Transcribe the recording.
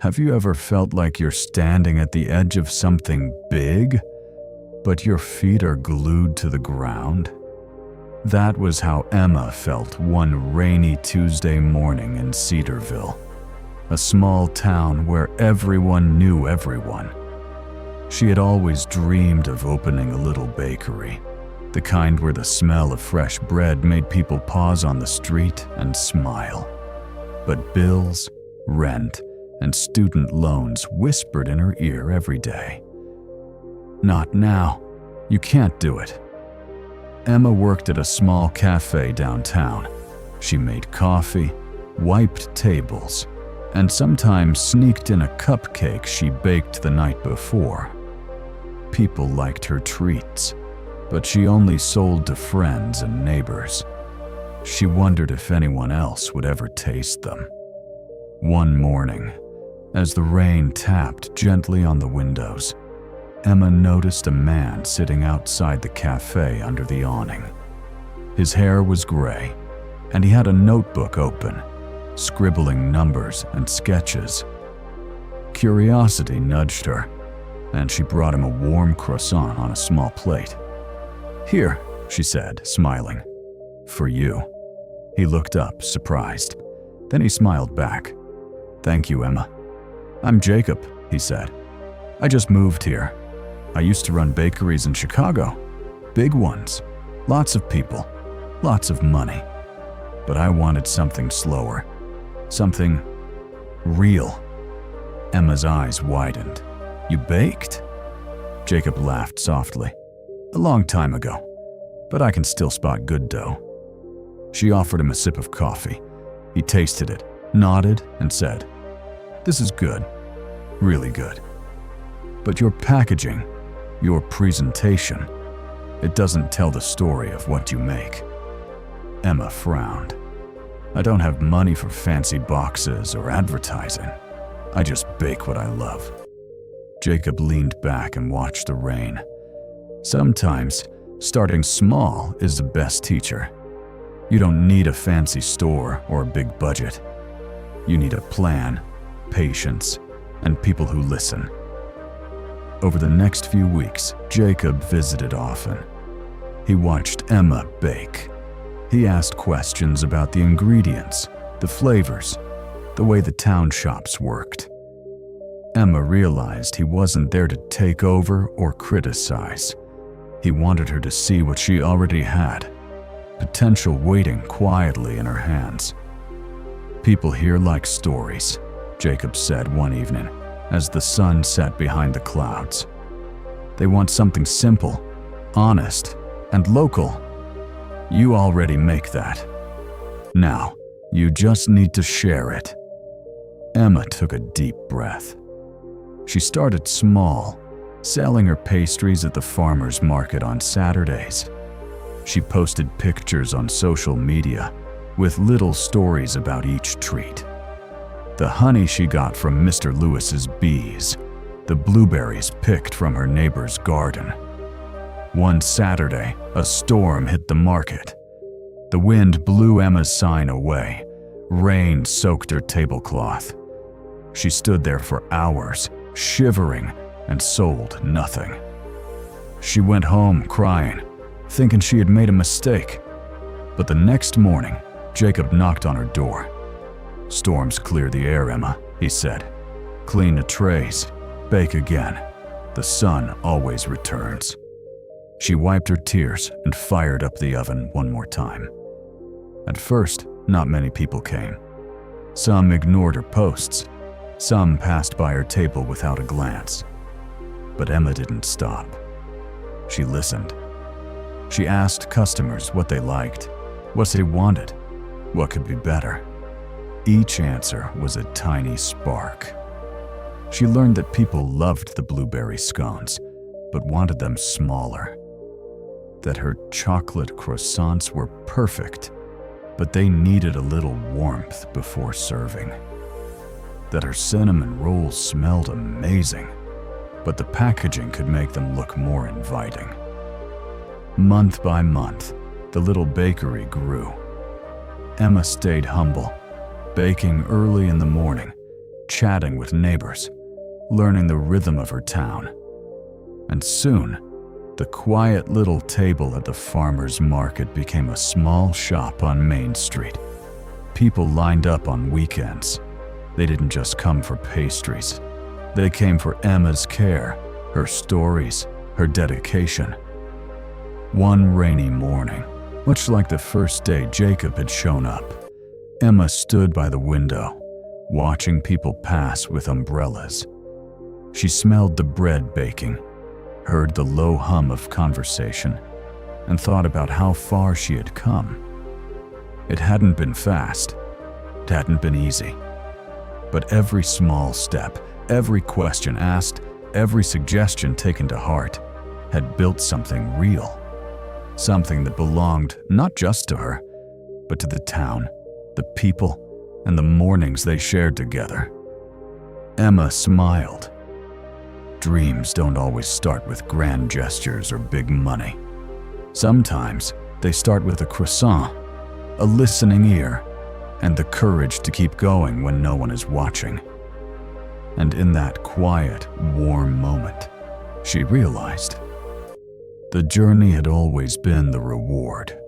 Have you ever felt like you're standing at the edge of something big, but your feet are glued to the ground? That was how Emma felt one rainy Tuesday morning in Cedarville, a small town where everyone knew everyone. She had always dreamed of opening a little bakery, the kind where the smell of fresh bread made people pause on the street and smile. But bills, rent, and student loans whispered in her ear every day. Not now. You can't do it. Emma worked at a small cafe downtown. She made coffee, wiped tables, and sometimes sneaked in a cupcake she baked the night before. People liked her treats, but she only sold to friends and neighbors. She wondered if anyone else would ever taste them. One morning, as the rain tapped gently on the windows, Emma noticed a man sitting outside the cafe under the awning. His hair was gray, and he had a notebook open, scribbling numbers and sketches. Curiosity nudged her, and she brought him a warm croissant on a small plate. "Here," she said, smiling. "For you." He looked up, surprised. Then he smiled back. "Thank you, Emma." "I'm Jacob," he said. "I just moved here. I used to run bakeries in Chicago. Big ones. Lots of people. Lots of money. But I wanted something slower. Something real." Emma's eyes widened. "You baked?" Jacob laughed softly. "A long time ago, but I can still spot good dough." She offered him a sip of coffee. He tasted it, nodded, and said, "This is good. Really good. But your packaging, your presentation, it doesn't tell the story of what you make." Emma frowned. "I don't have money for fancy boxes or advertising. I just bake what I love." Jacob leaned back and watched the rain. Sometimes, starting small is the best teacher. You don't need a fancy store or a big budget. You need a plan, patience, and people who listen. Over the next few weeks, Jacob visited often. He watched Emma bake. He asked questions about the ingredients, the flavors, the way the town shops worked. Emma realized he wasn't there to take over or criticize. He wanted her to see what she already had, potential waiting quietly in her hands. "People here like stories," Jacob said one evening, as the sun set behind the clouds. "They want something simple, honest, and local. You already make that. Now, you just need to share it." Emma took a deep breath. She started small, selling her pastries at the farmer's market on Saturdays. She posted pictures on social media with little stories about each treat. The honey she got from Mr. Lewis's bees, the blueberries picked from her neighbor's garden. One Saturday, a storm hit the market. The wind blew Emma's sign away. Rain soaked her tablecloth. She stood there for hours, shivering, and sold nothing. She went home crying, thinking she had made a mistake. But the next morning, Jacob knocked on her door. "Storms clear the air, Emma," he said. "Clean the trays, bake again. The sun always returns." She wiped her tears and fired up the oven one more time. At first, not many people came. Some ignored her posts. Some passed by her table without a glance. But Emma didn't stop. She listened. She asked customers what they liked, what they wanted, what could be better. Each answer was a tiny spark. She learned that people loved the blueberry scones, but wanted them smaller. That her chocolate croissants were perfect, but they needed a little warmth before serving. That her cinnamon rolls smelled amazing, but the packaging could make them look more inviting. Month by month, the little bakery grew. Emma stayed humble, baking early in the morning, chatting with neighbors, learning the rhythm of her town. And soon, the quiet little table at the farmer's market became a small shop on Main Street. People lined up on weekends. They didn't just come for pastries. They came for Emma's care, her stories, her dedication. One rainy morning, much like the first day Jacob had shown up, Emma stood by the window, watching people pass with umbrellas. She smelled the bread baking, heard the low hum of conversation, and thought about how far she had come. It hadn't been fast. It hadn't been easy. But every small step, every question asked, every suggestion taken to heart had built something real. Something that belonged not just to her, but to the town, the people, and the mornings they shared together. Emma smiled. Dreams don't always start with grand gestures or big money. Sometimes they start with a croissant, a listening ear, and the courage to keep going when no one is watching. And in that quiet, warm moment, she realized the journey had always been the reward.